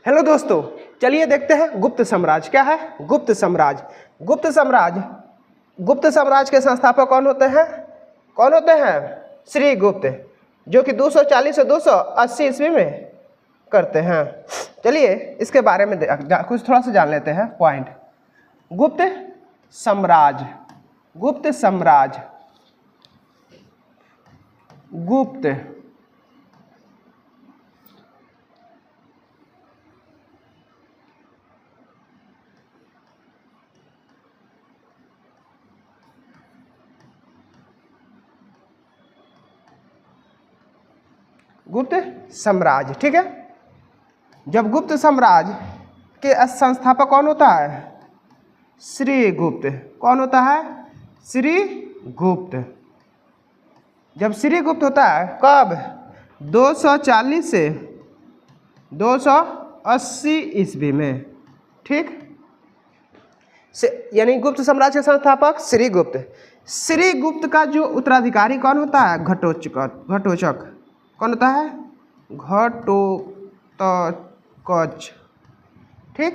Hello दोस्तों, चलिए देखते हैं गुप्त साम्राज्य क्या है। गुप्त साम्राज्य गुप्त साम्राज्य के संस्थापक कौन होते हैं? श्री गुप्त, जो कि 240 से 280 ईस्वी में करते हैं। चलिए इसके बारे में कुछ थोड़ा सा जान लेते हैं पॉइंट। गुप्त साम्राज्य गुप्त साम्राज्य, ठीक है। जब गुप्त साम्राज्य के संस्थापक कौन होता है? श्री गुप्त। कौन होता है? श्री गुप्त। जब श्री गुप्त होता है कब? 240 से 280 ईस्वी में, ठीक। यानी गुप्त साम्राज्य के संस्थापक श्री गुप्त। श्री गुप्त का जो उत्तराधिकारी कौन होता है? घटोचक। कौन होता है? घटोत्कच, ठीक।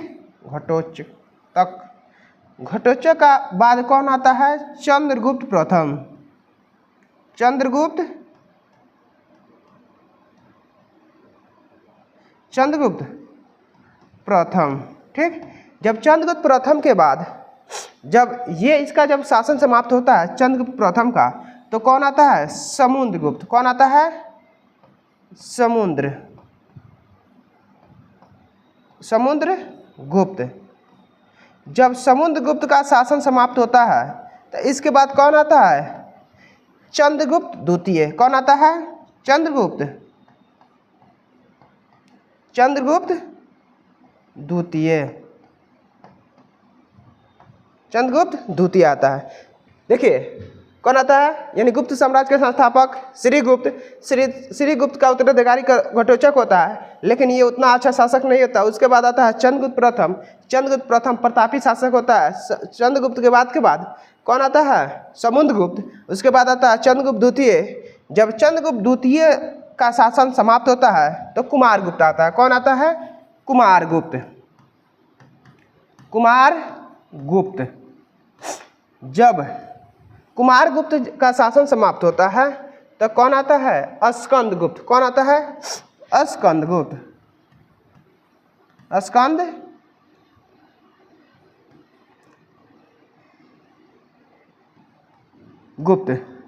घटोचक का बाद कौन आता है? चंद्रगुप्त प्रथम, ठीक। जब चंद्रगुप्त प्रथम के बाद जब इसका जब शासन समाप्त होता है चंद्रगुप्त प्रथम का, तो कौन आता है? समुद्रगुप्त। कौन आता है? समुद्रगुप्त। जब समुद्रगुप्त का शासन समाप्त होता है तो इसके बाद कौन आता है? चंद्रगुप्त द्वितीय। कौन आता है? चंद्रगुप्त द्वितीय आता है। देखिए कौन आता है? यानी गुप्त साम्राज्य के संस्थापक श्री गुप्त का उत्तराधिकारी घटोचक होता है, लेकिन ये उतना अच्छा शासक नहीं होता। उसके बाद आता है चंद्रगुप्त प्रथम प्रतापी शासक होता है। चंद्रगुप्त के बाद कौन आता है? समुद्रगुप्त। उसके बाद आता है चंद्रगुप्त द्वितीय। जब चंद्रगुप्त द्वितीय का शासन समाप्त होता है तो कुमारगुप्त आता है। कौन आता है? कुमारगुप्त। जब कुमारगुप्त का शासन समाप्त होता है तो कौन आता है? स्कंदगुप्त। कौन आता है? स्कंदगुप्त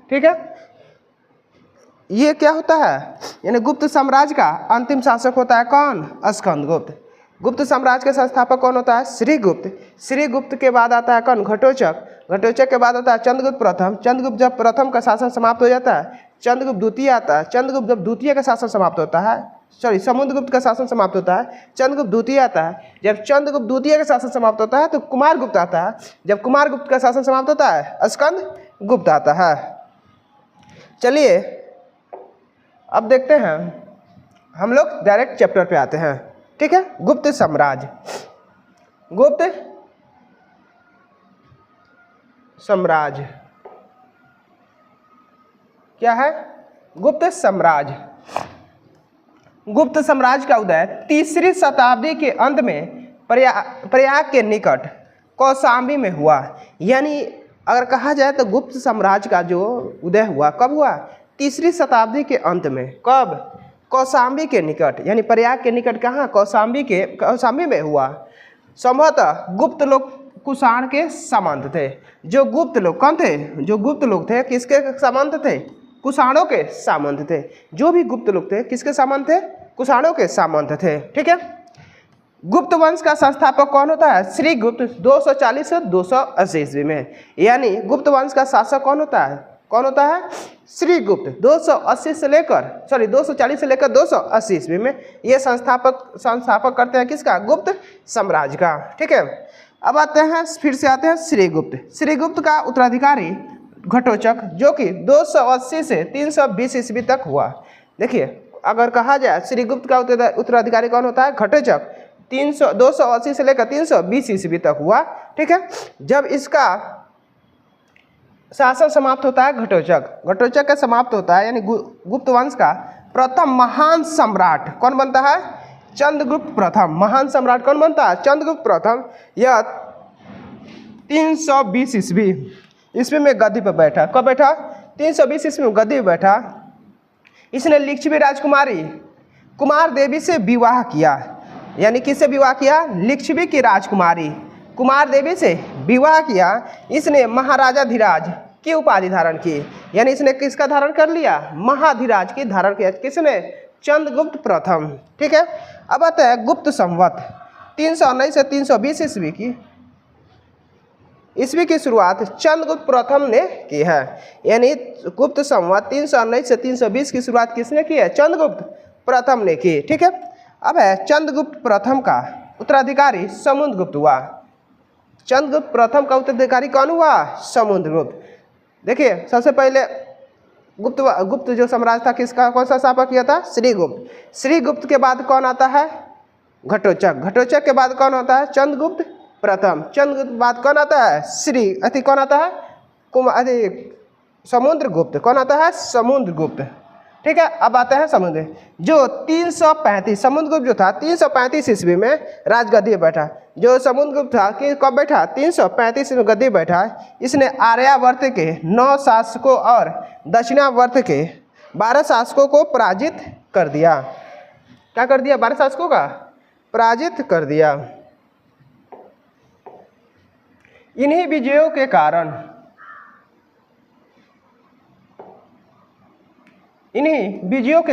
ठीक है। ये क्या होता है? यानी गुप्त साम्राज्य का अंतिम शासक होता है कौन? स्कंदगुप्त। गुप्त साम्राज्य के संस्थापक कौन होता है? श्री गुप्त के बाद आता है कौन? घटोचक के बाद आता है चंद्रगुप्त प्रथम। चंद्रगुप्त जब प्रथम का शासन समाप्त हो जाता है चंद्रगुप्त द्वितीय आता है। चंद्रगुप्त जब द्वितीय का शासन समाप्त होता है, समुद्रगुप्त का शासन समाप्त होता है, चंद्रगुप्त द्वितीय आता है। जब चंद्रगुप्त द्वितीय का शासन समाप्त होता है तो कुमारगुप्त आता है। जब कुमारगुप्त का शासन समाप्त होता है स्कंदगुप्त आता है। चलिए अब देखते हैं, हम लोग डायरेक्ट चैप्टर पे आते हैं, ठीक है। गुप्त साम्राज्य क्या है? गुप्त साम्राज्य का उदय 3री शताब्दी के अंत में प्रयाग के निकट कौशाम्बी में हुआ। यानी अगर कहा जाए तो गुप्त साम्राज्य का जो उदय हुआ कब हुआ? 3री शताब्दी के अंत में। कब? कौशाम्बी के निकट, यानी प्रयाग के निकट। कहाँ? कौशाम्बी में हुआ। संभवतः गुप्त लोग कुषाण के सामंत थे। जो गुप्त लोग कौन थे? जो गुप्त लोग थे किसके सामंत थे? कुषाणों के सामंत थे। जो भी गुप्त लोग थे किसके सामंत थे? कुषाणों के सामंत थे, ठीक है। गुप्त वंश का संस्थापक कौन होता है? श्री गुप्त 240 से 280 ईस्वी में। यानी गुप्त वंश का शासक कौन होता है? श्री गुप्त 240 से लेकर 280 ईस्वी में। ये संस्थापक करते हैं किसका? गुप्त साम्राज्य का, ठीक है। अब फिर से आते हैं श्री गुप्त का उत्तराधिकारी घटोचक, जो कि 280 से 320 ईस्वी तक हुआ। देखिए अगर कहा जाए श्री गुप्त का उत्तराधिकारी कौन होता है? घटोचक। 280 से लेकर 320 ईस्वी तक हुआ, ठीक है। जब इसका शासन समाप्त होता है घटोचक का समाप्त होता है, यानी गुप्त वंश का प्रथम महान सम्राट कौन बनता है? चंद्रगुप्त प्रथम महान सम्राट कौन बनता है? चंद्रगुप्त प्रथम। यह 320 ईस्वी में गद्दी पर बैठा। कब बैठा? 320 ईस्वी में गद्दी पर बैठा। इसने लिच्छवी राजकुमारी कुमार देवी से विवाह किया। यानी किससे विवाह किया? लिच्छवी की राजकुमारी कुमार देवी से विवाह किया। इसने महाराजाधिराज की उपाधि धारण की। यानी इसने किसका धारण कर लिया? महाधिराज की धारण किया। किसने? चंद्रगुप्त प्रथम। ठीक है। अब आता है गुप्त संवत 319 से 320 ईस्वी की शुरुआत चंद्रगुप्त प्रथम ने की है। यानी गुप्त संवत 319 से 320 की शुरुआत किसने की है? चंद्रगुप्त प्रथम ने की। ठीक है। अब है चंद्रगुप्त प्रथम का उत्तराधिकारी समुद्रगुप्त हुआ। चंद्रगुप्त प्रथम का उत्तराधिकारी कौन हुआ? समुद्रगुप्त। देखिए सबसे पहले गुप्त जो साम्राज्य था किसका, कौन सा स्थापना किया था? श्रीगुप्त। श्रीगुप्त के बाद कौन आता है? घटोत्कच। घटोत्कच के बाद कौन आता है? चंद्रगुप्त प्रथम। चंद्रगुप्त के बाद कौन आता है? कौन आता है? समुद्रगुप्त। कौन आता है? समुद्रगुप्त। ठीक है। अब आता है समुद्र जो 335 समुद्रगुप्त जो था 335 ईस्वी में राजगद्दी पर बैठा। जो समुद्रगुप्त था कि कब बैठा? 335 में गद्दी बैठा। इसने आर्यावर्त के 9 शासकों और दक्षिणावर्त के 12 शासकों को पराजित कर दिया। क्या कर दिया? 12 शासकों का पराजित कर दिया। इन्हीं विजयों के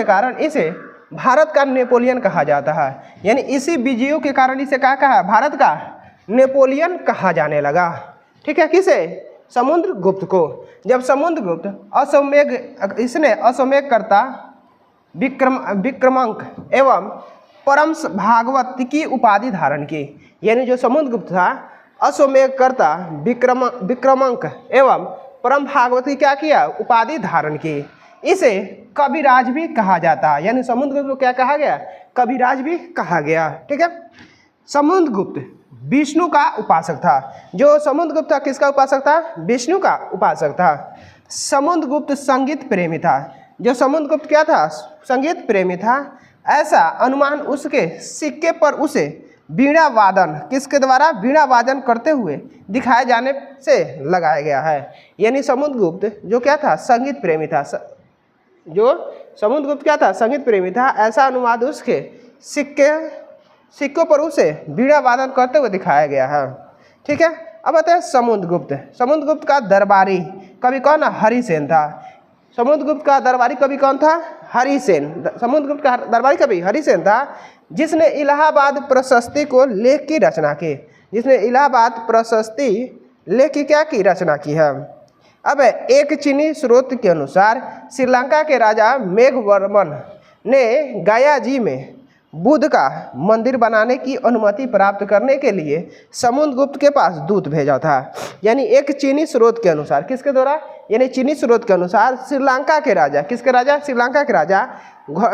कारण इसे भारत का नेपोलियन कहा जाता है। यानी इसी विजयों के कारण इसे क्या कहा? भारत का नेपोलियन कहा जाने लगा। ठीक है। किसे? समुद्रगुप्त को। जब समुद्रगुप्त इसने अश्वमेधकर्ता विक्रमांक एवं परम भागवत की उपाधि धारण की। यानी जो समुद्रगुप्त था अश्वमेधकर्ता विक्रमांक एवं परम भागवत की क्या किया? उपाधि धारण की। इसे कविराज भी कहा जाता है। यानी समुद्रगुप्त को क्या कहा गया? कविराज भी कहा गया। ठीक है। समुद्रगुप्त विष्णु का उपासक था। जो समुद्रगुप्त था किसका उपासक था? विष्णु का उपासक था। समुद्रगुप्त संगीत प्रेमी था। जो समुद्रगुप्त क्या था? संगीत प्रेमी था। ऐसा अनुमान उसके सिक्के पर उसे वीणा वादन किसके द्वारा? वीणा वादन करते हुए दिखाए जाने से लगाया गया है। यानी समुद्रगुप्त जो क्या था? संगीत प्रेमी था। जो समुद्रगुप्त क्या था? संगीत प्रेमी था। ऐसा अनुवाद उसके सिक्कों पर उसे वीणा वादन करते हुए दिखाया गया है। ठीक है। अब आता है समुद्रगुप्त। समुद्रगुप्त का दरबारी कवि कौन? हरिसेन था। समुद्रगुप्त का दरबारी कवि कौन था? हरिसेन। समुद्रगुप्त का दरबारी कवि हरिसेन था जिसने इलाहाबाद प्रशस्ति को लेख की रचना की। जिसने इलाहाबाद प्रशस्ति लेख की क्या की? रचना की है। अब एक चीनी स्रोत के अनुसार श्रीलंका के राजा मेघवर्मन ने गया जी में बुद्ध का मंदिर बनाने की अनुमति प्राप्त करने के लिए समुद्रगुप्त के पास दूत भेजा था। यानी एक चीनी स्रोत के अनुसार किसके द्वारा? यानी चीनी स्रोत के अनुसार श्रीलंका के राजा किसके राजा? श्रीलंका के राजा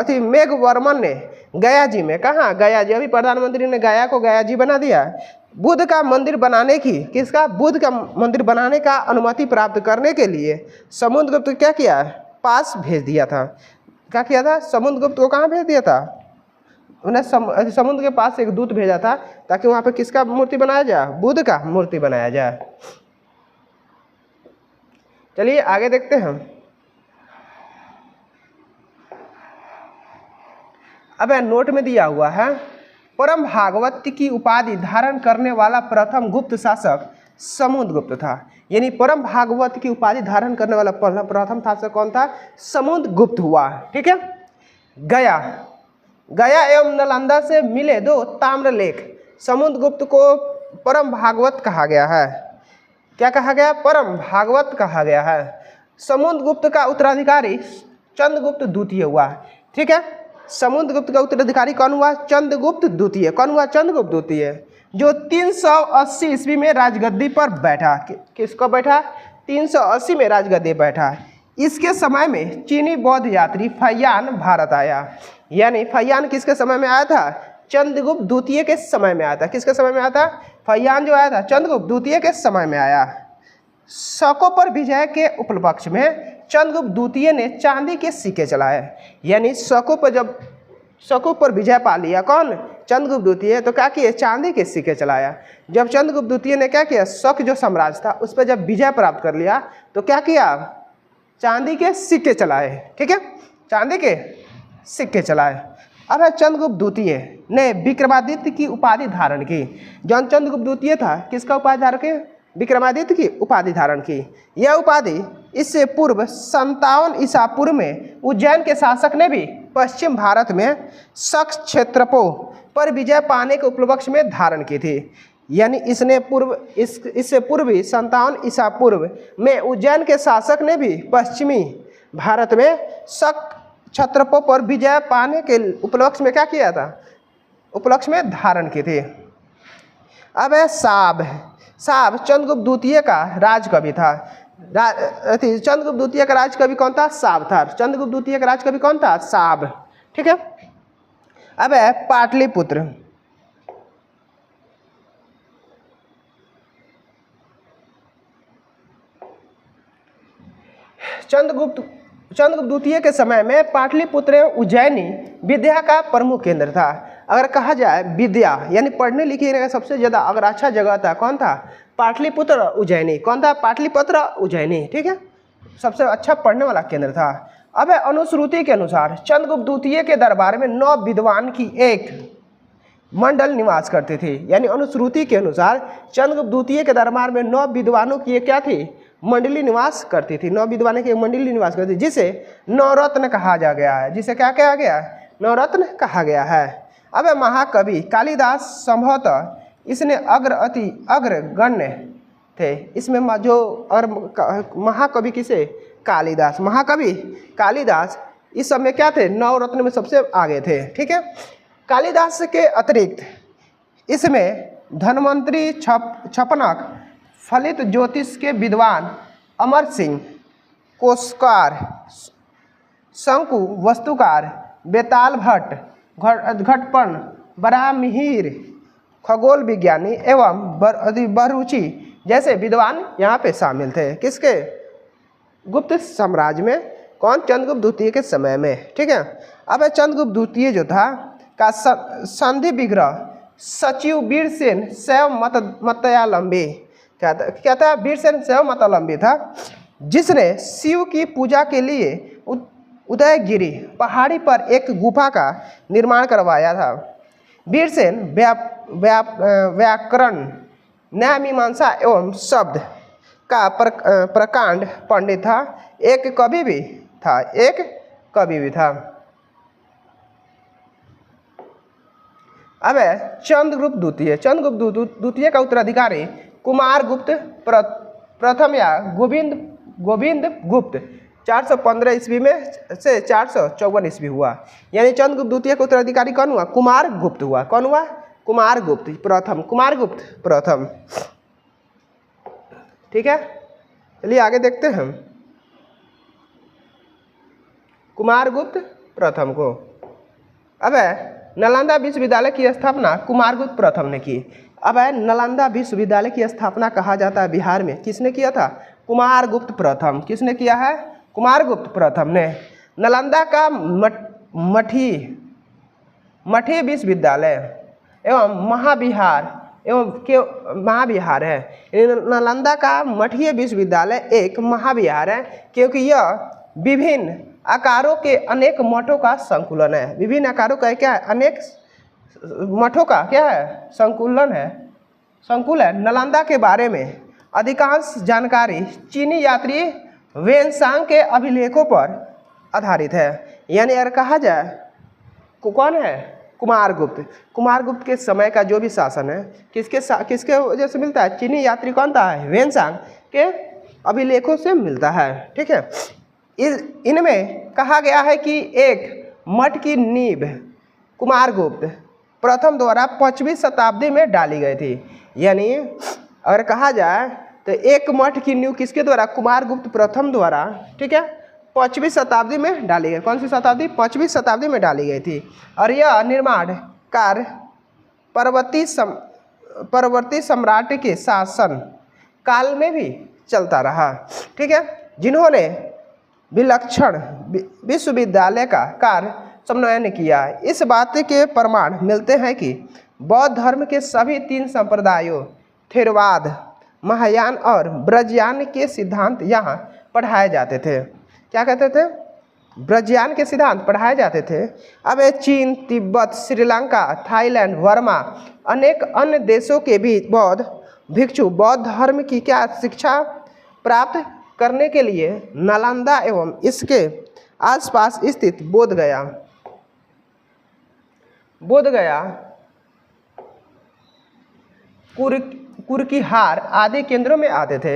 मेघवर्मन ने गया जी में, कहाँ? गया जी। अभी प्रधानमंत्री ने गया को गया जी बना दिया। बुद्ध का मंदिर बनाने की किसका? बुद्ध का मंदिर बनाने का अनुमति प्राप्त करने के लिए समुद्रगुप्त क्या किया? पास भेज दिया था। क्या किया था? समुद्रगुप्त को कहाँ भेज दिया था? उन्हें समुद्र के पास एक दूत भेजा था ताकि वहाँ पे किसका मूर्ति बनाया जाए? बुद्ध का मूर्ति बनाया जाए। चलिए आगे देखते हैं। अब नोट में दिया हुआ है परम भागवत की उपाधि धारण करने वाला प्रथम गुप्त शासक समुद्रगुप्त था। यानी परम भागवत की उपाधि धारण करने वाला प्रथम शासक कौन था? समुद्रगुप्त हुआ। ठीक है। गया एवं नालंदा से मिले 2 ताम्रलेख समुद्रगुप्त को परम भागवत कहा गया है। क्या कहा गया? परम भागवत कहा गया है। समुद्रगुप्त का उत्तराधिकारी चंद्रगुप्त द्वितीय हुआ। ठीक है। समुद्रगुप्त का उत्तराधिकारी कौन हुआ? चंद्रगुप्त द्वितीय। कौन हुआ? चंद्रगुप्त द्वितीय, जो 380 ईस्वी में राजगद्दी पर बैठा। किसको बैठा? 380 में राजगद्दी बैठा। इसके समय में चीनी बौद्ध यात्री फैयान भारत आया। यानी फैयान किसके समय में आया था? चंद्रगुप्त द्वितीय के समय में आया था। किसके समय में आया था? फैयान जो आया था चंद्रगुप्त द्वितीय के समय में आया। शकों पर विजय के उपलक्ष्य में चंद्रगुप्त द्वितीय ने चांदी के सिक्के चलाए। यानी शकों पर जब शकों पर विजय पा लिया। कौन? चंद्रगुप्त द्वितीय। तो क्या किए? चांदी के सिक्के चलाया। जब चंद्रगुप्त द्वितीय ने क्या किया? शक जो साम्राज्य था उस पर जब विजय प्राप्त कर लिया तो क्या किया? चांदी के सिक्के चलाए। ठीक है, चांदी के सिक्के चलाए। अब है चंद्रगुप्त द्वितीय ने विक्रमादित्य की उपाधि धारण की। जौन चंद्रगुप्त द्वितीय था किसका उपाधि धारण की? विक्रमादित्य की उपाधि धारण की। यह उपाधि इससे पूर्व 57 ईसा पूर्व में उज्जैन के शासक ने भी पश्चिम भारत में शक क्षेत्रपों पर विजय पाने के उपलक्ष्य में धारण की थी। यानी इसने इससे पूर्व 57 ईसा पूर्व में उज्जैन के शासक ने भी पश्चिमी भारत में शक क्षेत्रपों पर विजय पाने के उपलक्ष्य में क्या किया था? उपलक्ष्य में धारण की थी। अब है साब। साब चंद्रगुप्त द्वितीय का राजकवि था। चंद्रगुप्त द्वितीय का राजकवि कौन था? साब था। चंद्रगुप्त द्वितीय का राजकवि कौन था? साब। ठीक है, अब है पाटलिपुत्र। चंद्रगुप्त द्वितीय के समय में पाटलिपुत्र उज्जैनी विद्या का प्रमुख केंद्र था। अगर कहा जाए विद्या यानी पढ़ने लिखने का सबसे ज़्यादा अगर अच्छा जगह था, कौन था? पाटलिपुत्र उज्जैनी। कौन था? पाटलिपुत्र उज्जैनी। ठीक है, सबसे अच्छा पढ़ने वाला केंद्र था। अब अनुश्रुति के अनुसार चंद्रगुप्त द्वितीय के दरबार में 9 विद्वान की एक मंडल निवास करते थे। यानी अनुश्रुति के अनुसार चंद्रगुप्त द्वितीय के दरबार में 9 विद्वानों की एक क्या थी? मंडली निवास करती थी। 9 विद्वानों की एक मंडली निवास करती थी, जिसे नवरत्न कहा जा गया है। जिसे क्या कहा गया है? नवरत्न कहा गया है। अब महाकवि कालिदास संभवतः इसने अग्रगण्य थे। इसमें जो और महाकवि किसे? कालिदास। महाकवि कालिदास इस समय क्या थे? नवरत्न में सबसे आगे थे। ठीक है, कालिदास के अतिरिक्त इसमें धन्वंतरी, छपनक, फलित ज्योतिष के विद्वान अमर सिंह, कोशकार, शंकु वस्तुकार, बेताल भट्ट, घटपर्ण, बराहमिहिर, खगोल विज्ञानी एवं बहरूची जैसे विद्वान यहाँ पे शामिल थे। किसके? गुप्त साम्राज्य में। कौन? चंद्रगुप्त द्वितीय के समय में। ठीक है, अब चंद्रगुप्त द्वितीय जो था का संधि विग्रह सचिव वीरसेन शैव मतयालंबी क्या था? वीरसेन शैव मतयालंबी था, जिसने शिव की पूजा के लिए उदयगिरी पहाड़ी पर एक गुफा का निर्माण करवाया था। वीरसेन व्याकरण, न्याय मीमांसा एवं शब्द का प्रकांड पंडित था। एक कवि भी था। अब चंद्रगुप्त द्वितीय का उत्तराधिकारी कुमारगुप्त प्रथम या गोविंद गुप्त 415 ईस्वी में से 454 ईस्वी हुआ। यानी चंद्रगुप्त द्वितीय का उत्तराधिकारी कौन हुआ? कुमारगुप्त हुआ। कौन हुआ? कुमारगुप्त प्रथम। ठीक है, चलिए आगे देखते हैं हम कुमारगुप्त प्रथम को। अब नालंदा विश्वविद्यालय की स्थापना कुमारगुप्त प्रथम ने की। अब नालंदा विश्वविद्यालय की स्थापना कहा जाता है बिहार में। किसने किया था? कुमारगुप्त प्रथम। किसने किया है? कुमारगुप्त प्रथम ने। नालंदा का मठी विश्वविद्यालय एवं महाविहार है। नालंदा का मठीय विश्वविद्यालय एक महाविहार है, क्योंकि यह विभिन्न आकारों के अनेक मठों का संकुलन है। विभिन्न आकारों का क्या है? अनेक मठों का क्या है? संकुल है। नालंदा के बारे में अधिकांश जानकारी चीनी यात्री वेनसांग के अभिलेखों पर आधारित है। यानी अगर कहा जाए कौन है? कुमारगुप्त के समय का जो भी शासन है किसके वजह से मिलता है? चीनी यात्री कौन था? वेनसांग के अभिलेखों से मिलता है। ठीक है, इनमें कहा गया है कि एक मठ की नींव कुमारगुप्त प्रथम द्वारा 5वीं शताब्दी में डाली गई थी। यानी अगर कहा जाए तो एक मठ की नींव किसके द्वारा? कुमारगुप्त प्रथम द्वारा। ठीक है, 5वीं शताब्दी में डाली गई। कौन सी शताब्दी? 5वीं शताब्दी में डाली गई थी। और यह निर्माण कार्य परवर्ती सम्राट के शासन काल में भी चलता रहा। ठीक है, जिन्होंने विलक्षण विश्वविद्यालय का कार्य समन्वय ने किया। इस बात के प्रमाण मिलते हैं कि बौद्ध धर्म के सभी 3 संप्रदायों थेरवाद, महायान और ब्रजयान के सिद्धांत यहाँ पढ़ाए जाते थे। क्या कहते थे? ब्रजयान के सिद्धांत पढ़ाए जाते थे। अब ये चीन, तिब्बत, श्रीलंका, थाईलैंड, वर्मा अनेक अन्य देशों के भी बौद्ध भिक्षु बौद्ध धर्म की क्या शिक्षा प्राप्त करने के लिए नालंदा एवं इसके आसपास स्थित बोधगया कुर्कीहार आदि केंद्रों में आते थे।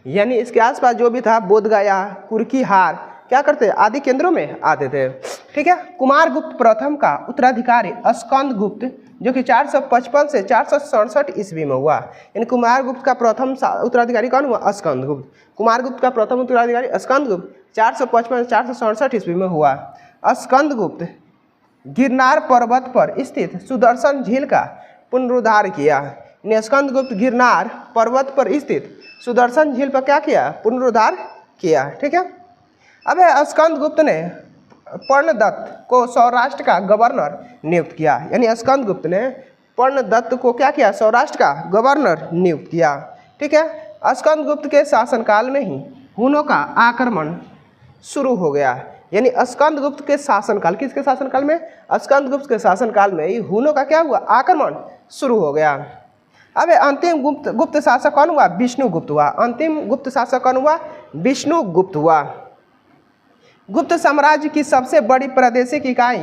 यानी इसके आसपास जो भी था बोधगया, कुर्कीहार क्या करते आदि केंद्रों में आते थे। ठीक है। कुमारगुप्त प्रथम का उत्तराधिकारी स्कंदगुप्त जो कि 455 से 467 ईस्वी में हुआ। यानी कुमारगुप्त का प्रथम उत्तराधिकारी कौन हुआ? स्कंदगुप्त। कुमारगुप्त का प्रथम उत्तराधिकारी स्कंदगुप्त 455 से 467 ईस्वी में हुआ। स्कंदगुप्त गिरनार पर्वत पर स्थित सुदर्शन झील का पुनरुद्धार किया। स्कंदगुप्त गिरनार पर्वत पर स्थित सुदर्शन झील पर क्या किया? पुनरुद्धार किया। ठीक है। अब स्कंदगुप्त ने पर्णदत्त को सौराष्ट्र का गवर्नर नियुक्त किया। यानी स्कंदगुप्त ने पर्णदत्त को क्या किया? सौराष्ट्र का गवर्नर नियुक्त किया। ठीक है। स्कंदगुप्त के शासनकाल में ही हुनों का आक्रमण शुरू हो गया। यानी स्कंदगुप्त के शासनकाल, किसके शासनकाल में? स्कंदगुप्त के शासनकाल में ही हुनों का क्या हुआ? आक्रमण शुरू हो गया। अब अंतिम गुप्त शासक कौन हुआ? विष्णुगुप्त हुआ। अंतिम गुप्त शासक कौन हुआ? विष्णुगुप्त हुआ। गुप्त साम्राज्य की सबसे बड़ी प्रादेशिक इकाई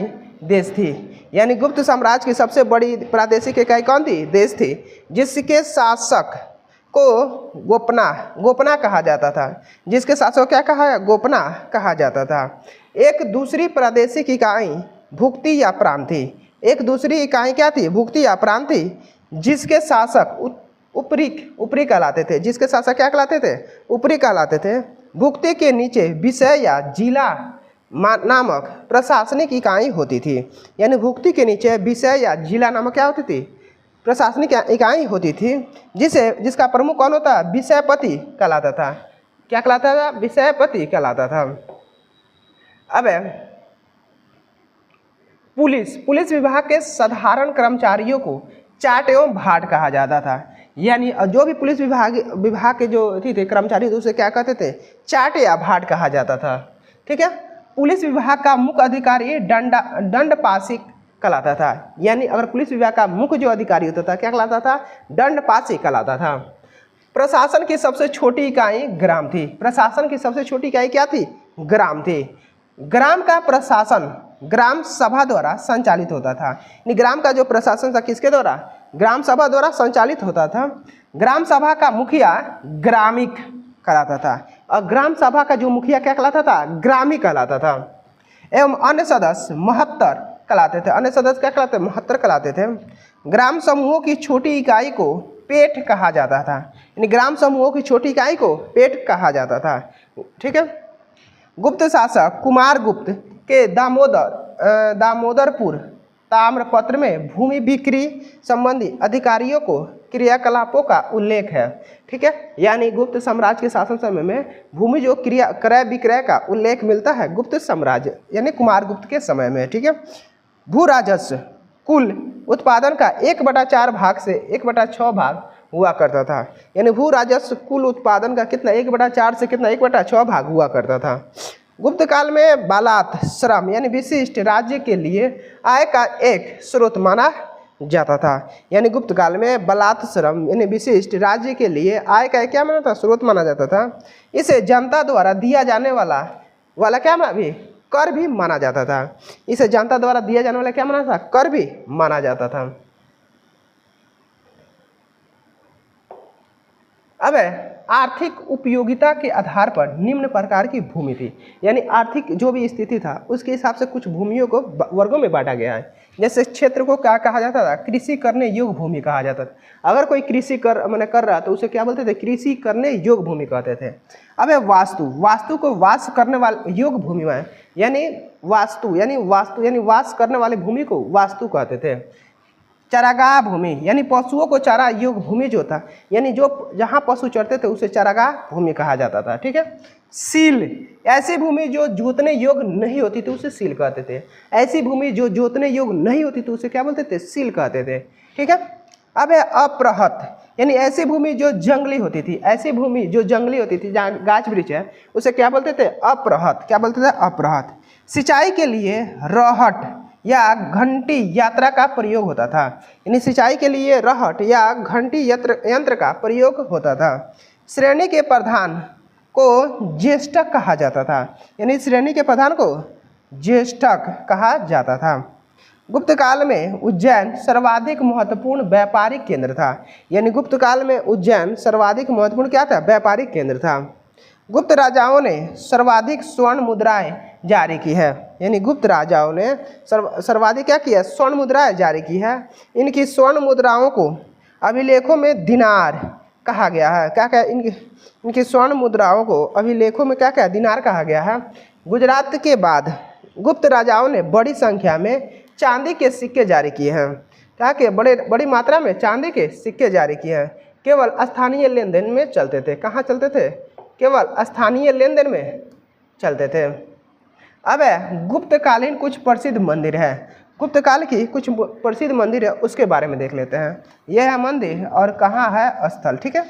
देश थी। यानी गुप्त साम्राज्य की सबसे बड़ी प्रादेशिक इकाई कौन थी? देश थी, जिसके शासक को गोपना कहा जाता था। जिसके शासक को क्या कहा? गोपना कहा जाता था। एक दूसरी प्रादेशिक इकाई भुक्ति या प्रांत थी। एक दूसरी इकाई क्या थी? भुक्ति या प्रांत थी, जिसके शासक ऊपरी कहलाते थे। जिसके शासक क्या कहलाते थे? ऊपरी कहलाते थे। भुक्ति के नीचे विषय या जिला नामक प्रशासनिक इकाई होती थी। यानी भुक्ति के नीचे विषय या जिला नामक क्या होती थी? प्रशासनिक इकाई होती थी, जिसका प्रमुख कौन होता? विषयपति कहलाता था। क्या कहलाता था? विषयपति कहलाता था। अब पुलिस विभाग के साधारण कर्मचारियों को चाट एवं भाट कहा जाता था। यानी जो भी पुलिस विभाग के जो थे कर्मचारी उसे क्या कहते थे? चाट या भाट कहा जाता था। ठीक है। पुलिस विभाग का मुख्य अधिकारी दंडपाशी कहलाता था। यानी अगर पुलिस विभाग का मुख्य जो अधिकारी होता था क्या कहलाता था? दंडपाशी कहलाता था। प्रशासन की सबसे छोटी इकाई ग्राम थी। प्रशासन की सबसे छोटी इकाई क्या थी? ग्राम थी। ग्राम का प्रशासन ग्राम सभा द्वारा संचालित होता था। ग्राम का जो प्रशासन था किसके द्वारा? ग्राम सभा द्वारा संचालित होता था। ग्राम सभा का मुखिया ग्रामिक कहलाता था और ग्राम सभा का जो मुखिया क्या कहलाता था? ग्रामी कहलाता था। एवं अन्य सदस्य महत्तर कहलाते थे। अन्य सदस्य क्या कहलाते? महत्तर कहलाते थे। ग्राम समूहों की छोटी इकाई को पेट कहा जाता था। यानी ग्राम समूहों की छोटी इकाई को पेट कहा जाता था। ठीक है। गुप्त शासक कुमारगुप्त के दामोदरपुर ताम्रपत्र में भूमि बिक्री संबंधी अधिकारियों को क्रियाकलापों का उल्लेख है। ठीक है। यानी गुप्त साम्राज्य के शासन समय में भूमि जो क्रय विक्रय का उल्लेख मिलता है गुप्त साम्राज्य यानी कुमारगुप्त के समय में। ठीक है। भू राजस्व कुल उत्पादन का 1/4 भाग से 1/6 भाग हुआ करता था। यानी भू राजस्व कुल उत्पादन का कितना? 1/4 से कितना? 1/6 भाग हुआ करता था। गुप्त काल में बालात श्रम यानी विशिष्ट राज्य के लिए आय का एक स्रोत माना जाता था। यानी गुप्त काल में बलात् श्रम यानी विशिष्ट राज्य के लिए आय का क्या माना था? स्रोत माना जाता था। इसे जनता द्वारा दिया जाने वाला क्या भी कर भी माना जाता था। इसे जनता द्वारा दिया जाने वाला क्या माना था? कर भी माना जाता था। अब आर्थिक उपयोगिता के आधार पर निम्न प्रकार की भूमि थी। यानी आर्थिक जो भी स्थिति था उसके हिसाब से कुछ भूमियों को वर्गों में बांटा गया है। जैसे क्षेत्र को क्या कहा जाता था? कृषि करने योग्य भूमि कहा जाता था। अगर कोई कृषि कर रहा तो उसे क्या बोलते थे? कृषि करने योग्य भूमि कहते थे। अब वास्तु को वास करने वाले योग्य भूमि में यानी वास करने वाले भूमि को वास्तु कहते थे। चारागाह भूमि, यानी पशुओं को चारा योग्य भूमि जो था, यानी जो जहाँ पशु चरते थे उसे चारागाह भूमि कहा जाता था। ठीक है। सील, ऐसी भूमि जो जोतने योग्य नहीं होती थी उसे सील कहते थे। ऐसी भूमि जो जोतने योग्य नहीं होती थी उसे क्या बोलते थे? सील कहते थे। ठीक है। अब है अप्रहत, यानी ऐसी भूमि जो जंगली होती थी, ऐसी भूमि जो जंगली होती थी जहाँ गाछ वृक्ष है उसे क्या बोलते थे? अप्रहत। क्या बोलते थे? अप्रहत। सिंचाई के लिए रहट या घंटी यात्रा का प्रयोग होता था, यानी सिंचाई के लिए रहट या घंटी यंत्र का प्रयोग होता था। श्रेणी के प्रधान को ज्येष्ठक कहा जाता था, यानी श्रेणी के प्रधान को ज्येष्ठक कहा जाता था। गुप्त काल में उज्जैन सर्वाधिक महत्वपूर्ण व्यापारिक केंद्र था, यानी गुप्त काल में उज्जैन सर्वाधिक महत्वपूर्ण क्या था? व्यापारिक केंद्र था। गुप्त राजाओं ने सर्वाधिक स्वर्ण मुद्राएं जारी की है, यानी गुप्त राजाओं ने सर्वाधिक क्या किया? स्वर्ण मुद्राएं जारी की है। इनकी स्वर्ण मुद्राओं को अभिलेखों में दिनार कहा गया है। क्या क्या? इनकी स्वर्ण मुद्राओं को अभिलेखों में क्या क्या? दिनार कहा गया है। गुजरात के बाद गुप्त राजाओं ने बड़ी संख्या में चांदी के सिक्के जारी किए हैं। क्या कि बड़ी मात्रा में चांदी के सिक्के जारी किए हैं। केवल स्थानीय लेन देन में चलते थे। कहाँ चलते थे? केवल स्थानीय लेन देन में चलते थे। अब है गुप्तकालीन कुछ प्रसिद्ध मंदिर है। गुप्त काल की कुछ प्रसिद्ध मंदिर है उसके बारे में देख लेते हैं। यह है मंदिर और कहाँ है स्थल। ठीक है।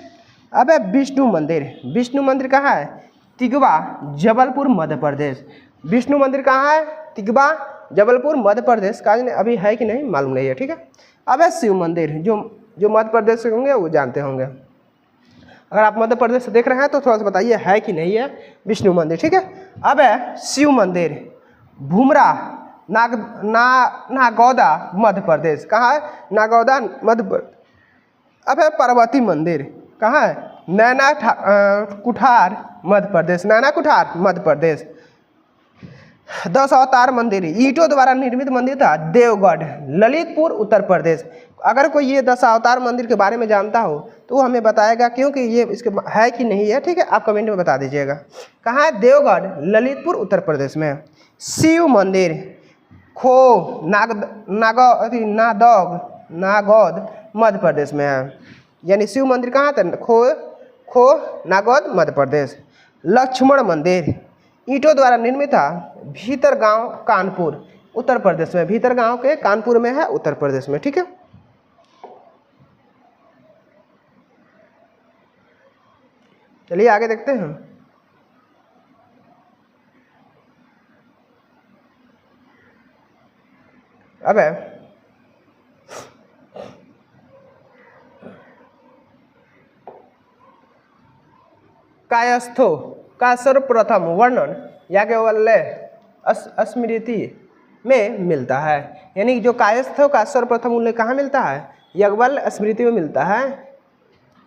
अब है विष्णु मंदिर। विष्णु मंदिर कहाँ है? तिगवा, जबलपुर, मध्य प्रदेश। विष्णु मंदिर कहाँ है? तिगवा, जबलपुर, मध्य प्रदेश। का अभी है कि नहीं मालूम नहीं है। ठीक है। अब है शिव मंदिर, जो मध्य प्रदेश से होंगे वो जानते होंगे। अगर आप मध्य प्रदेश से देख रहे हैं तो थोड़ा सा बताइए है कि नहीं है विष्णु मंदिर। ठीक है। अब है शिव मंदिर, भूमरा, नागौदा, मध्य प्रदेश। कहाँ है? नागौदा, मध्य प्रदेश। अब है पार्वती मंदिर। कहाँ है? नैना कुठार, मध्य प्रदेश। नैना कुठार, मध्य प्रदेश। 10 अवतार मंदिर, ईंटों द्वारा निर्मित मंदिर था, देवगढ़, ललितपुर, उत्तर प्रदेश। अगर कोई ये 10 अवतार मंदिर के बारे में जानता हो तो वो हमें बताएगा, क्योंकि ये इसके है कि नहीं है। ठीक है। आप कमेंट में बता दीजिएगा। कहाँ है? देवगढ़, ललितपुर, उत्तर प्रदेश में। शिव मंदिर, खो, नागौद, मध्य प्रदेश में है। यानी शिव मंदिर कहाँ था? खो, नागौद, मध्य प्रदेश। लक्ष्मण मंदिर, ईंटों द्वारा निर्मित था, भीतरगांव, कानपुर, उत्तर प्रदेश में। भीतरगांव के कानपुर में है, उत्तर प्रदेश में। ठीक है। चलिए आगे देखते हैं। अब है कायस्थों का सर्वप्रथम वर्णन याज्ञवल्क्य स्मृति में मिलता है, यानी जो कायस्थों का सर्वप्रथम उल्लेख कहाँ मिलता है? याज्ञवल्क्य स्मृति में मिलता है।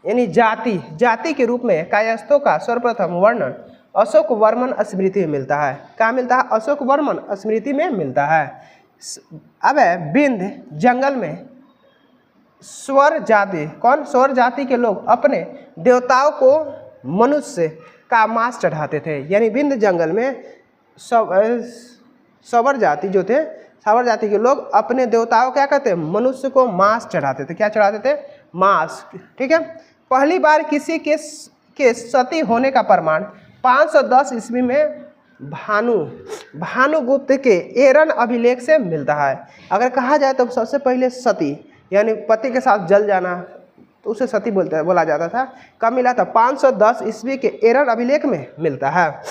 यानी जाति के रूप में कायस्थों का सर्वप्रथम वर्णन अशोक वर्मन स्मृति में मिलता है। कहाँ मिलता है? अशोक वर्मन स्मृति में मिलता है। अब है विंध्य जंगल में स्वर जाति, कौन? स्वर जाति के लोग अपने देवताओं को मनुष्य का मांस चढ़ाते थे। यानी विंध्य जंगल में सवर जाति जो थे, सवर जाति के लोग अपने देवताओं क्या कहते हैं? मनुष्य को मांस चढ़ाते थे। क्या चढ़ाते थे? मांस। ठीक है। पहली बार किसी के सती होने का प्रमाण 510 ईस्वी में भानुगुप्त के एरन अभिलेख से मिलता है। अगर कहा जाए तो सबसे पहले सती यानी पति के साथ जल जाना तो उसे सती बोला जाता था। कब मिला था? 510 ईस्वी के एरन अभिलेख में मिलता है,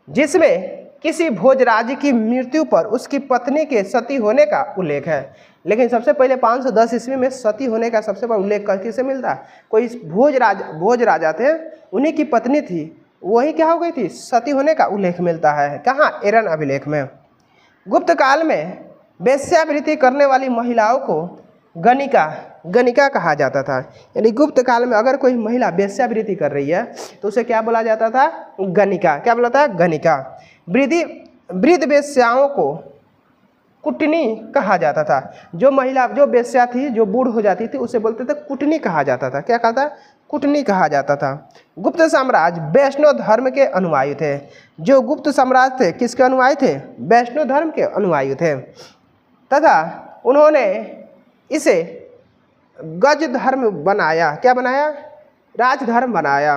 जिसमें किसी भोजराज की मृत्यु पर उसकी पत्नी के सती होने का उल्लेख है। लेकिन सबसे पहले 510 ईस्वी में सती होने का सबसे बड़ा उल्लेख किससे मिलता है? कोई भोज राजा थे, उन्हीं की पत्नी थी, वही क्या हो गई थी? सती होने का उल्लेख मिलता है। कहाँ? एरन अभिलेख में। गुप्त काल में वेश्यावृत्ति करने वाली महिलाओं को गणिका कहा जाता था। यानी गुप्त काल में अगर कोई महिला वेश्यावृत्ति कर रही है तो उसे क्या बोला जाता था? गणिका। क्या बोला था? गणिका। वृद्ध वेश्याओं को कुटनी कहा जाता था। जो महिला जो वेश्या थी, जो बूढ़ हो जाती थी, उसे बोलते थे कुटनी कहा जाता था। क्या कहा था? कुटनी कहा जाता था। गुप्त साम्राज्य वैष्णव धर्म के अनुयायी थे। जो गुप्त साम्राज्य थे किसके अनुयायी थे? वैष्णव धर्म के अनुयायी थे, तथा उन्होंने इसे गज धर्म बनाया। क्या बनाया? राजधर्म बनाया।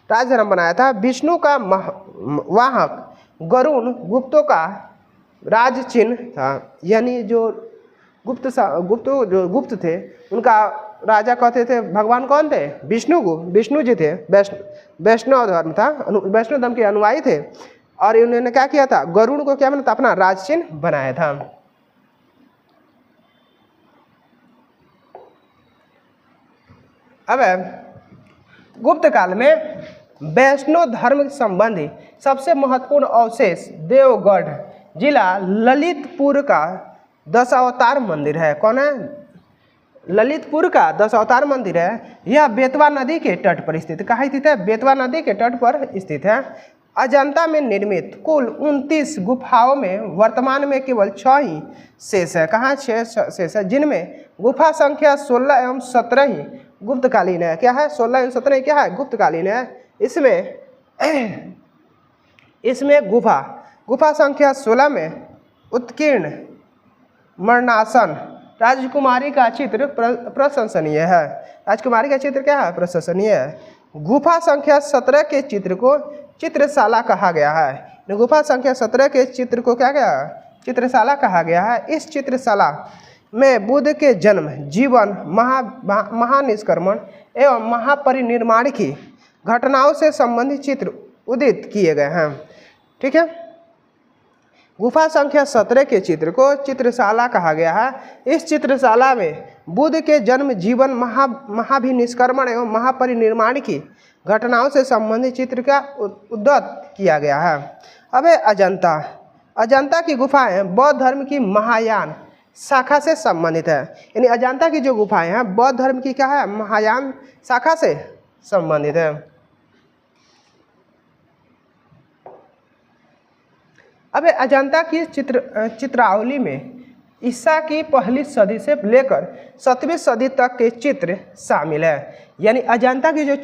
राजधर्म बनाया था। विष्णु का वाहक गरुण गुप्तों का राज चिन्ह था। यानी जो गुप्त थे उनका राजा कहते थे। भगवान कौन थे? विष्णु जी थे। वैष्णव धर्म था, वैष्णव धर्म के अनुयायी थे। और इन्होंने क्या किया था? गरुड़ को क्या बना था? अपना राज चिन्ह बनाया था। अब गुप्त काल में वैष्णव धर्म संबंधी सबसे महत्वपूर्ण अवशेष देवगढ़ जिला ललितपुर का दशावतार मंदिर है। कौन है? ललितपुर का दशावतार मंदिर है। यह बेतवा नदी के तट पर स्थित। कहाँ स्थित है? बेतवा नदी के तट पर स्थित है। अजंता में निर्मित कुल 29 गुफाओं में वर्तमान में केवल 6 ही शेष है। कहाँ 6 शेष है? जिनमें गुफा संख्या 16 एवं 17 ही गुप्तकालीन है। क्या है? 16 एवं 17 क्या है? गुप्तकालीन है। इसमें गुफा संख्या 16 में उत्कीर्ण मरणासन राजकुमारी का चित्र प्रशंसनीय है। राजकुमारी का चित्र क्या है? प्रशंसनीय है। गुफा संख्या 17 के चित्र को चित्रशाला कहा गया है। गुफा संख्या 17 के चित्र को क्या गया? चित्रशाला कहा गया है। इस चित्रशाला में बुद्ध के जन्म, जीवन, महानिष्क्रमण एवं महापरिनिर्वाण की घटनाओं से संबंधित चित्र उदित किए गए हैं। ठीक है। गुफा संख्या 17 के चित्र को चित्रशाला कहा गया है। इस चित्रशाला में बुद्ध के जन्म, जीवन, महाभिनिष्क्रमण एवं महापरिनिर्वाण की घटनाओं से संबंधित चित्र का उद्धत किया गया है। अब अजंता की गुफाएं बौद्ध धर्म की महायान शाखा से संबंधित है। यानी अजंता की जो गुफाएं हैं बौद्ध धर्म की क्या है? महायान शाखा से संबंधित है। अब अजंता की चित्रावली में ईसा की पहली सदी से लेकर 7वीं सदी तक के चित्र शामिल है। यानी अजंता की जो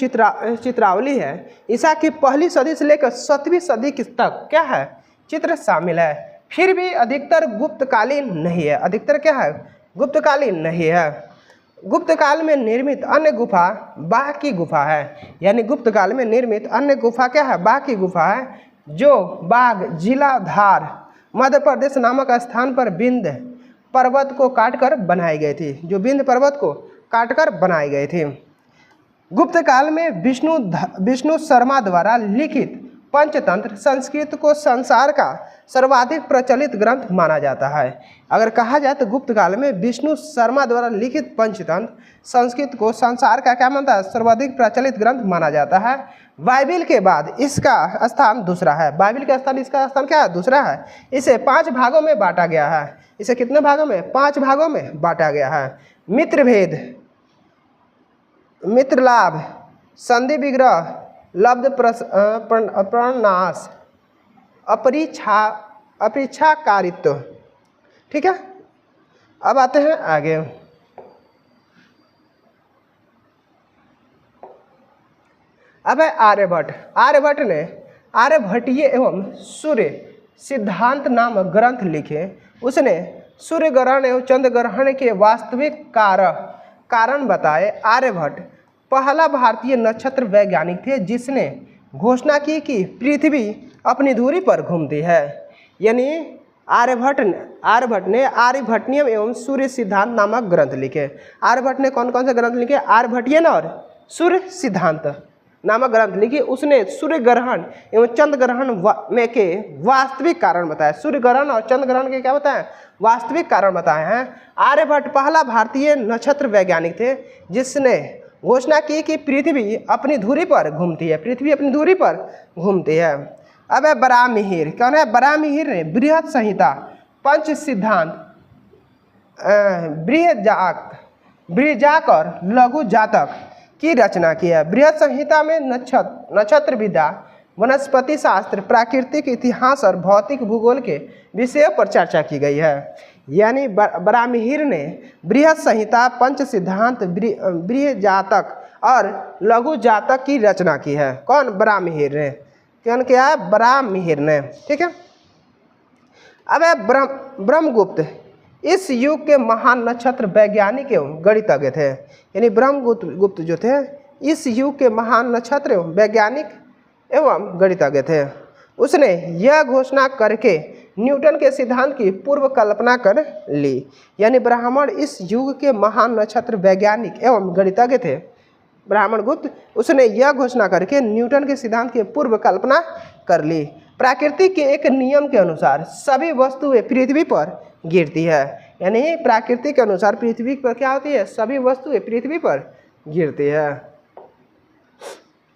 चित्रावली है ईसा की पहली सदी से लेकर 7वीं सदी तक क्या है? चित्र शामिल है। फिर भी अधिकतर गुप्तकालीन नहीं है। अधिकतर क्या है? गुप्तकालीन नहीं है। गुप्त काल में निर्मित अन्य गुफा बाघ की गुफा है। यानी गुप्त काल में निर्मित अन्य गुफा क्या है? बाघ की गुफा है, जो बाघ जिला धार मध्य प्रदेश नामक स्थान पर विंध्य पर्वत को काटकर बनाई गई थी। जो विंध्य पर्वत को काटकर बनाई गई थी। गुप्त काल में विष्णु शर्मा द्वारा लिखित पंचतंत्र संस्कृत को संसार का सर्वाधिक प्रचलित ग्रंथ माना जाता है। अगर कहा जाए तो गुप्त काल में विष्णु शर्मा द्वारा लिखित पंचतंत्र संस्कृत को संसार का क्या मानता है? सर्वाधिक प्रचलित ग्रंथ माना जाता है। बाइबिल के बाद इसका स्थान दूसरा है। बाइबिल का स्थान, इसका स्थान क्या है? दूसरा है। इसे 5 भागों में बांटा गया है। इसे कितने भागों में? 5 भागों में बांटा गया है। मित्रभेद, मित्रलाभ, संधि विग्रह, लब्ध प्रणाश, अपरिच्छाकारित्व। ठीक है। अब आते हैं आगे। अब है आर्यभट्ट। आर्यभट्टीय एवं सूर्य सिद्धांत नामक ग्रंथ लिखे। उसने सूर्य ग्रहण एवं चंद्र ग्रहण के वास्तविक कारण बताए। आर्यभट्ट पहला भारतीय नक्षत्र वैज्ञानिक थे जिसने घोषणा की कि पृथ्वी अपनी धुरी पर घूमती है। यानी आर्यभट्ट ने आर्यभट्टियम एवं सूर्य सिद्धांत नामक ग्रंथ लिखे। आर्यभट्ट ने कौन कौन से ग्रंथ लिखे? आर्यभट्टियन और सूर्य सिद्धांत नामक ग्रंथ लिखे। उसने सूर्य ग्रहण एवं चंद्र ग्रहण में के वास्तविक कारण बताए। सूर्य ग्रहण और चंद्र ग्रहण के क्या बताए? वास्तविक कारण बताए हैं। आर्यभट्ट पहला भारतीय नक्षत्र वैज्ञानिक थे जिसने घोषणा की कि पृथ्वी अपनी धुरी पर घूमती है। पृथ्वी अपनी धुरी पर घूमती है। अब है बराहमिहिर। कौन है? बराहमिहिर ने बृहत संहिता, पंच सिद्धांत, बृहजाक और लघु जातक की रचना की है। बृहत संहिता में नक्षत्र विद्या, वनस्पति शास्त्र, प्राकृतिक इतिहास और भौतिक भूगोल के विषयों पर चर्चा की गई है। यानी बराहमिहिर ने बृहत संहिता, पंच सिद्धांत, बृहजातक और लघु जातक की रचना की है। कौन? बराहमिहिर ने। कौन किया है? बराहमिहिर ने। ठीक है। अब है ब्रह्मगुप्त। इस युग के महान नक्षत्र वैज्ञानिक एवं गणितज्ञ थे। यानी ब्रह्मगुप्त जो थे इस युग के महान नक्षत्र एवं वैज्ञानिक एवं गणितज्ञ थे। उसने यह घोषणा करके न्यूटन के सिद्धांत की पूर्व कल्पना कर ली। यानी ब्राह्मण इस युग के महान नक्षत्र वैज्ञानिक एवं गणितज्ञ थे। ब्राह्मण गुप्त उसने यह घोषणा करके न्यूटन के सिद्धांत की पूर्व कल्पना कर ली। प्रकृति के एक नियम के अनुसार सभी वस्तुएं पृथ्वी पर गिरती है। यानी प्रकृति के अनुसार पृथ्वी पर क्या होती है, सभी वस्तुएं पृथ्वी पर गिरती है,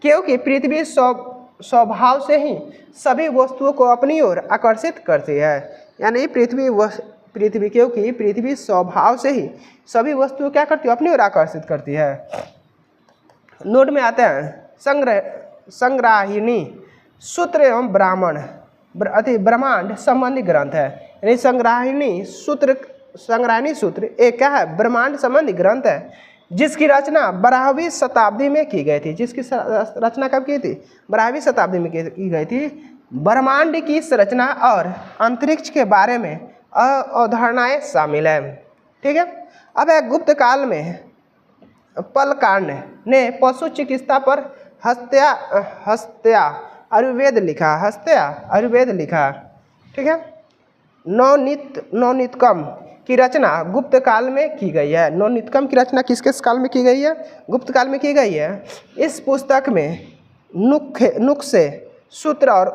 क्योंकि पृथ्वी स्वभाव से ही सभी वस्तुओं को अपनी ओर आकर्षित करती है। यानी पृथ्वी क्योंकि पृथ्वी स्वभाव से ही सभी वस्तुओं क्या करती है, अपनी ओर आकर्षित करती है। नोट में आते हैं संग्राहिणी सूत्र एवं ब्रह्मांड संबंधी ग्रंथ है। यानी संग्राहिणी सूत्र एक क्या है, ब्रह्मांड संबंधी ग्रंथ है, जिसकी रचना 12वीं शताब्दी में की गई थी। जिसकी रचना कब की थी, 12वीं शताब्दी में की गई थी। ब्रह्मांड की संरचना और अंतरिक्ष के बारे में अवधारणाएं शामिल है। ठीक है। अब गुप्त काल में पलकांड ने पशु चिकित्सा पर हस्त्या आयुर्वेद लिखा। ठीक है। नवनीतकम की रचना गुप्त काल में की गई है। नवनीतकम की रचना किसके काल में की गई है, गुप्त काल में की गई है। इस पुस्तक में नुस्खे, सूत्र और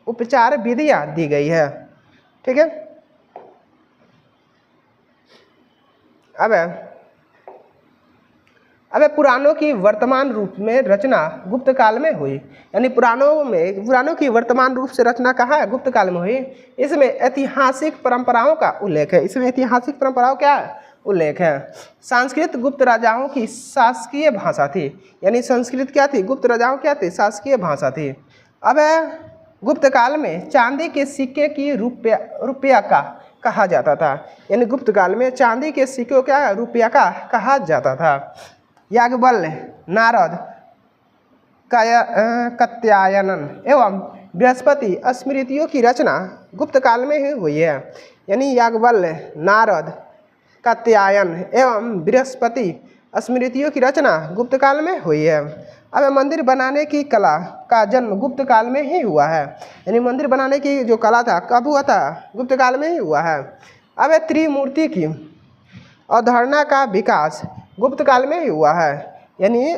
उपचार विधियां दी गई है। ठीक है। अब पुराणों की वर्तमान रूप में रचना गुप्त काल में हुई। यानी पुराणों की वर्तमान रूप से रचना कहाँ है, गुप्त काल में हुई। इसमें ऐतिहासिक परंपराओं का उल्लेख है। इसमें ऐतिहासिक परंपराओं क्या है, उल्लेख है। संस्कृत गुप्त राजाओं की शासकीय भाषा थी। यानी संस्कृत क्या थी, गुप्त राजाओं क्या थी, शासकीय भाषा थी। अब गुप्त काल में चांदी के सिक्के की रुपया का कहा जाता था। यानी गुप्त काल में चांदी के सिक्के क्या है, रुपया का कहा जाता था। याज्ञवल्क्य, नारद, कात्यायन एवं बृहस्पति स्मृतियों की रचना गुप्त काल में ही हुई है। यानी याज्ञवल्क्य, नारद, कात्यायन एवं बृहस्पति स्मृतियों की रचना गुप्त काल में हुई है। अब मंदिर बनाने की कला का जन्म गुप्त काल में ही हुआ है। यानी मंदिर बनाने की जो कला था कब हुआ था, गुप्त काल में ही हुआ है। अब त्रिमूर्ति की अवधारणा का विकास गुप्त काल में ही हुआ है। यानी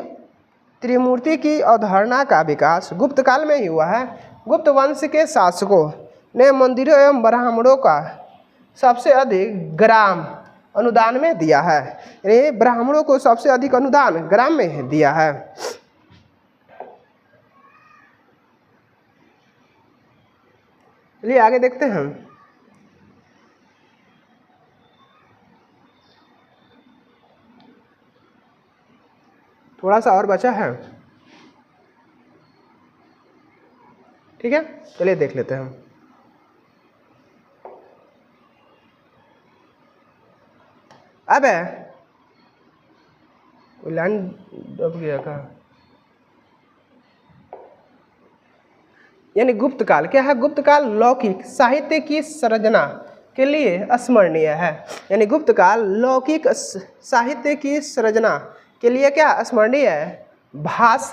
त्रिमूर्ति की अवधारणा का विकास गुप्त काल में ही हुआ है। गुप्त वंश के शासकों ने मंदिरों एवं ब्राह्मणों का सबसे अधिक ग्राम अनुदान में दिया है। यानी ब्राह्मणों को सबसे अधिक अनुदान ग्राम में दिया है। चलिए आगे देखते हैं। थोड़ा सा और बचा है। ठीक है, चलिए देख लेते हैं। अब लाइन दब गया का। यानी गुप्त काल क्या है, गुप्त काल लौकिक साहित्य की सृजना के लिए स्मरणीय है। यानी गुप्त काल लौकिक साहित्य की सृजना के लिए क्या स्मरणीय है। भास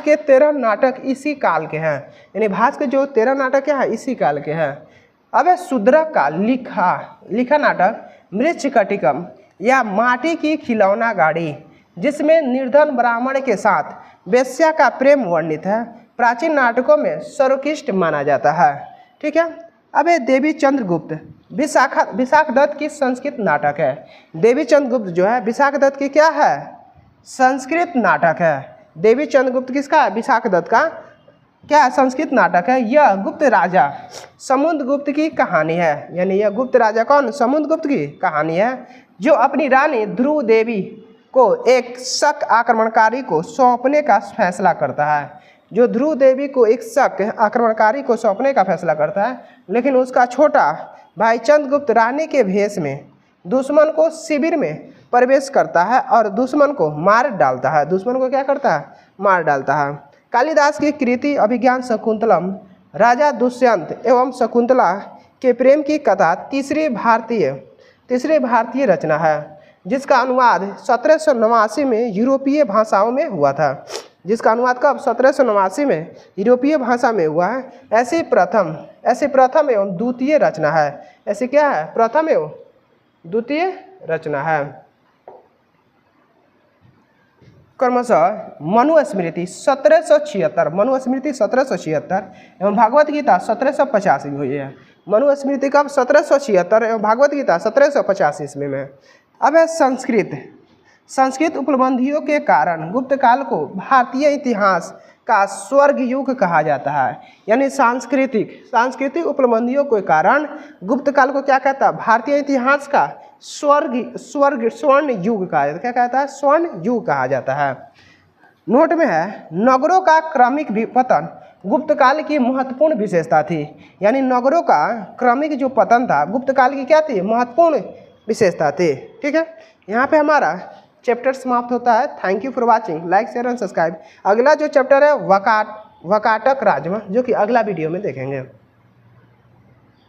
के 13 नाटक इसी काल के हैं। यानी भास के जो 13 नाटक क्या है, इसी काल के हैं। अब शूद्रक का लिखा नाटक मृच्छकटिकम या माटी की खिलौना गाड़ी, जिसमें निर्धन ब्राह्मण के साथ वेश्या का प्रेम वर्णित है, प्राचीन नाटकों में सर्वोत्कृष्ट माना जाता है। ठीक है। अब देवी चंद्रगुप्त विशाख दत्त की संस्कृत नाटक है। देवी चंद्रगुप्त जो है विशाख दत्त की क्या है, संस्कृत नाटक है। देवी चंद्रगुप्त किसका है, विशाख दत्त का क्या संस्कृत नाटक है। यह गुप्त राजा समुद्रगुप्त की कहानी है। यानी यह गुप्त राजा कौन, समुद्रगुप्त की कहानी है, जो अपनी रानी ध्रुव देवी को एक शक आक्रमणकारी को सौंपने का फैसला करता है। जो ध्रुव देवी को एक शक आक्रमणकारी को सौंपने का फैसला करता है, लेकिन उसका छोटा भाई चंद्रगुप्त रानी के भेष में दुश्मन को शिविर में प्रवेश करता है और दुश्मन को मार डालता है। दुश्मन को क्या करता है, मार डालता है। कालिदास की कृति अभिज्ञान शकुंतलम राजा दुष्यंत एवं शकुंतला के प्रेम की कथा तीसरी भारतीय तीसरी भारतीय रचना है जिसका अनुवाद 1789 में यूरोपीय भाषाओं में हुआ था। जिसका अनुवाद कब 1789 में यूरोपीय भाषा में हुआ है। ऐसी प्रथम एवं द्वितीय रचना है। ऐसी क्या है? प्रथम एवं द्वितीय रचना है। क्रमशः मनुस्मृति 1776, मनुस्मृति 1776 एवं भागवत गीता 1785 में हुई है। मनुस्मृति कब? 1776 एवं भागवत गीता 1785 ईस्वी में। अब है संस्कृत उपलब्धियों के कारण गुप्त काल को भारतीय इतिहास का स्वर्ग युग कहा जाता है। यानी सांस्कृतिक उपलब्धियों के कारण गुप्त काल को क्या कहता है? भारतीय इतिहास का स्वर्ण युग कहा जाता है। क्या कहता है? स्वर्ण युग कहा जाता है। नोट में है नगरों का क्रमिक पतन गुप्त काल की महत्वपूर्ण विशेषता थी। यानी नगरों का क्रमिक जो पतन था गुप्त काल की क्या थी? महत्वपूर्ण विशेषता थी। ठीक है, यहाँ पे हमारा चैप्टर समाप्त होता है। Thank you for watching. Like share and subscribe. अगला जो चैप्टर है वकाटक राजवंश, जो कि अगला वीडियो में देखेंगे।